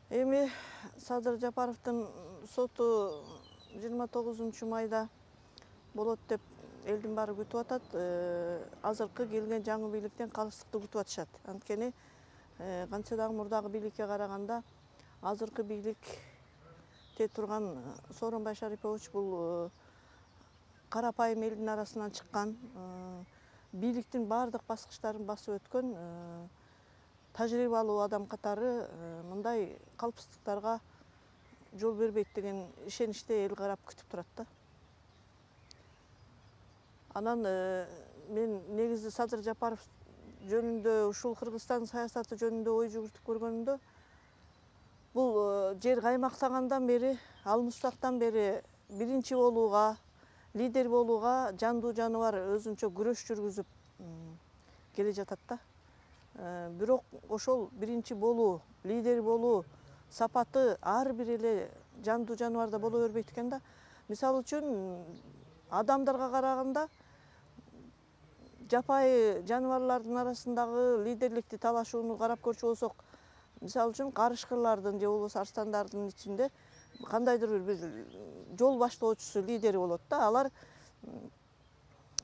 Эми Садыр Жапаровдун соту 29 майда болот деп элдин баары күтүп атат. Азыркы келген жаңы бийликтен калыстыкты күтүп атышат. Анткени канча дагы мурдагы бийликке караганда азыркы бийликте турган Сооронбай Шарипович бул карапайым элдин арасынан чыккан, бийликтин баардык баскычтарын басып өткөн тажрыйбалуу адам катары мындай калпсыздыктарга жол бербейт деген ишеничте эл карап күтүп турат да. Анан мен негизи Садыр Жапаров жөнүндө, ушул Кыргызстан саясаты жөнүндө ой жүгүртүп көргөнүмдө, бул жер каймактагандан бери, ал мустактан бери биринчи болууга, лидер болууга жандуу жаныбар өзүнчө күрөш жүргүзүп келе жатат да. Бирок ошол биринчи болуу, лидер болуу сапаты ар бир эле жандуу жаныбарда боло бербейт экен да. Мисалы үчүн адамдарга караганда жапайы жаныбарлардын арасындагы лидерликти талашууну карап көрчү болсок, мисалы үчүн карышкырлардын же болбосо арстандардын ичинде кандайдыр бир жол баштоочусу, лидери болот да. Алар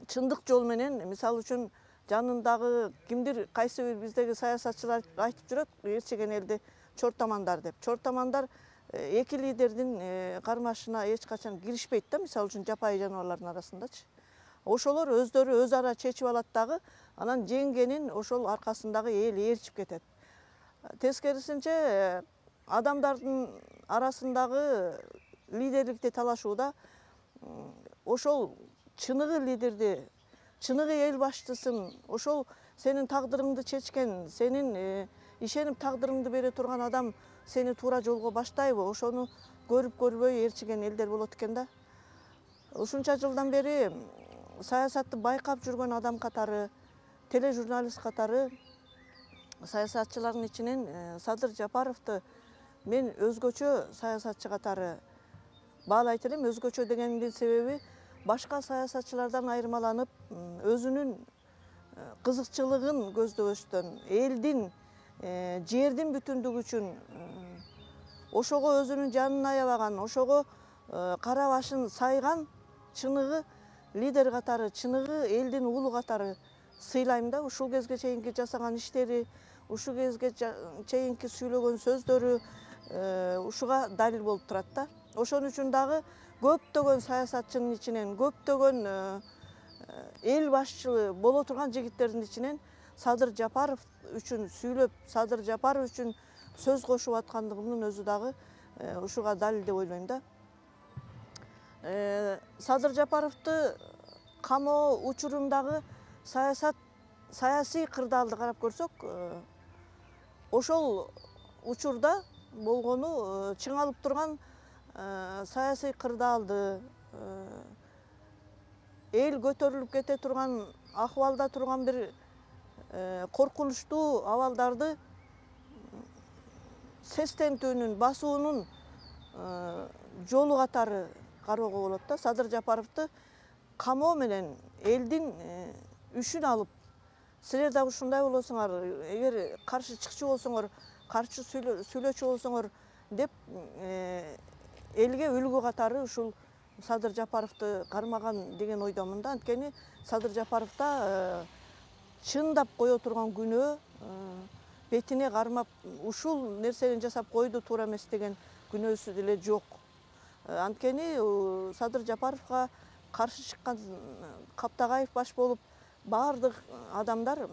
чындык жол менен, мисалы үчүн жанындагы кимдир, кайсы бир биздеги саясатчылар айтып жүрөт, ээрчеген элди чортомандар деп. Чортомандар эки лидердин кармашына эч качан киришпейт да, мисалы үчүн жапайы жаныбарлардын арасындачы. Ошолор өздөрү өз ара чечип алат дагы, анан жеңгенин ошол аркасындагы эл ээрчип кетет. Тескерисинче адамдардын арасындагы лидерликти талашууда ошол чыныгы лидерди, чыныгы эл башчысын, ошол сенин тагдырыңды чечкен, сенин ишенип тагдырыңды бере турган адам сени туура жолго баштайбы, ошону көрүп көрбөй ээрчиген элдер болот экен да. Ушунча жылдан бери саясатты байкап жүргөн адам катары, тележурналист катары саясатчылардын ичинен Садыр Жапаровду мен өзгөчө саясатчы катары баалайт элем. Өзгөчө дегендин себеби башка саясатчылардан айырмаланып, өзүнүн кызыкчылыгын көздөбөстөн, элдин, жердин бүтүндүгү үчүн ошого өзүнүн жанын аябаган, ошого кара башын сайган чыныгы лидер катары, чыныгы элдин уулу катары сыйлайм да. Ушул кезге чейинки жасаган иштери, ушул кезге чейинки сүйлөгөн сөздөрү ушуга далил болуп турат да. Ошон үчүн дагы көптөгөн саясатчынын ичинен, көптөгөн эл башчы боло турган жигиттердин ичинен Садыр Жапаров үчүн сүйлөп, Садыр Жапаров үчүн сөз кошуп аткандыгымдын өзү дагы ушуга далил деп ойлойм да. Садыр Жапаровду камоо учурундагы саясий кырдаалды карап көрсөк, ошол учурда болгону чыңалып турган саясий кырдаалды, эл көтөрүлүп кете турган акыбалда турган бир коркунучтуу абалдарды сестентүүнүн, басуунун жолу катары кароого болот да. Садыр Жапаровду камоо менен элдин үшүн алып, силер да ушундай болосуңар, эгер каршы чыкчу болсоңор, каршы сүйлөчү болсоңор деп элге үлгү катары ушул Садыр Жапаровду кармаган деген ойдомун да. Анткени Садыр Жапаровдо чындап кое турган күнөө, бетине кармап ушул нерсени жасап койду туура эмес деген күнөөсү деле жок. Анткени Садыр Жапаровго каршы чыккан Каптагаев баш болуп баардык адамдар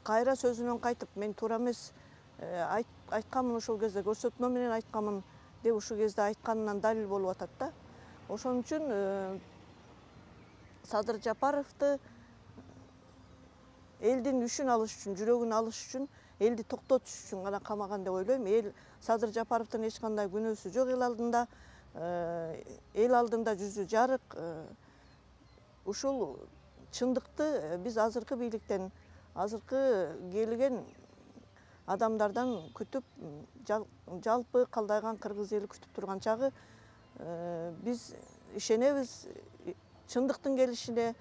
кайра сөзүнөн кайтып, мен туура эмес айтканмын, ошол кезде көрсөтмө менен айтканмын деп ушул кезде айтканынан далил болуп атат да. Ошон үчүн Садыр Жапаровду элдин үшүн алыш үчүн, жүрөгүн алыш үчүн, элди токтотуш үчүн гана камаган деп ойлойм. Эл Садыр Жапаровдун эч кандай күнөөсү жок эл алдында, эл алдында жүзү жарык. Ушул чындыкты биз азыркы бийликтен, азыркы келген адамдардан күтүп, жалпы калдайган кыргыз эли күтүп турган чагы, биз ишенебиз чындыктын келишине,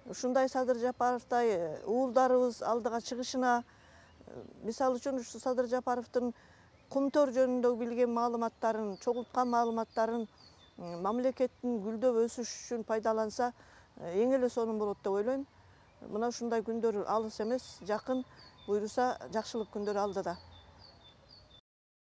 ушундай Садыр Жапаровдай уулдарыбыз алдыга чыгышына. Мисалы үчүн ушу Садыр Жапаровдун кумтөр жөнүндө билген маалыматтарын, чогулткан маалыматтарын мамлекеттин гүлдөп өсүш үчүн пайдаланса, эң эле сонун болот деп ойлойм. Мына ушундай күндөр алыс эмес, жакын, буйруса жакшылык күндөр алдыда.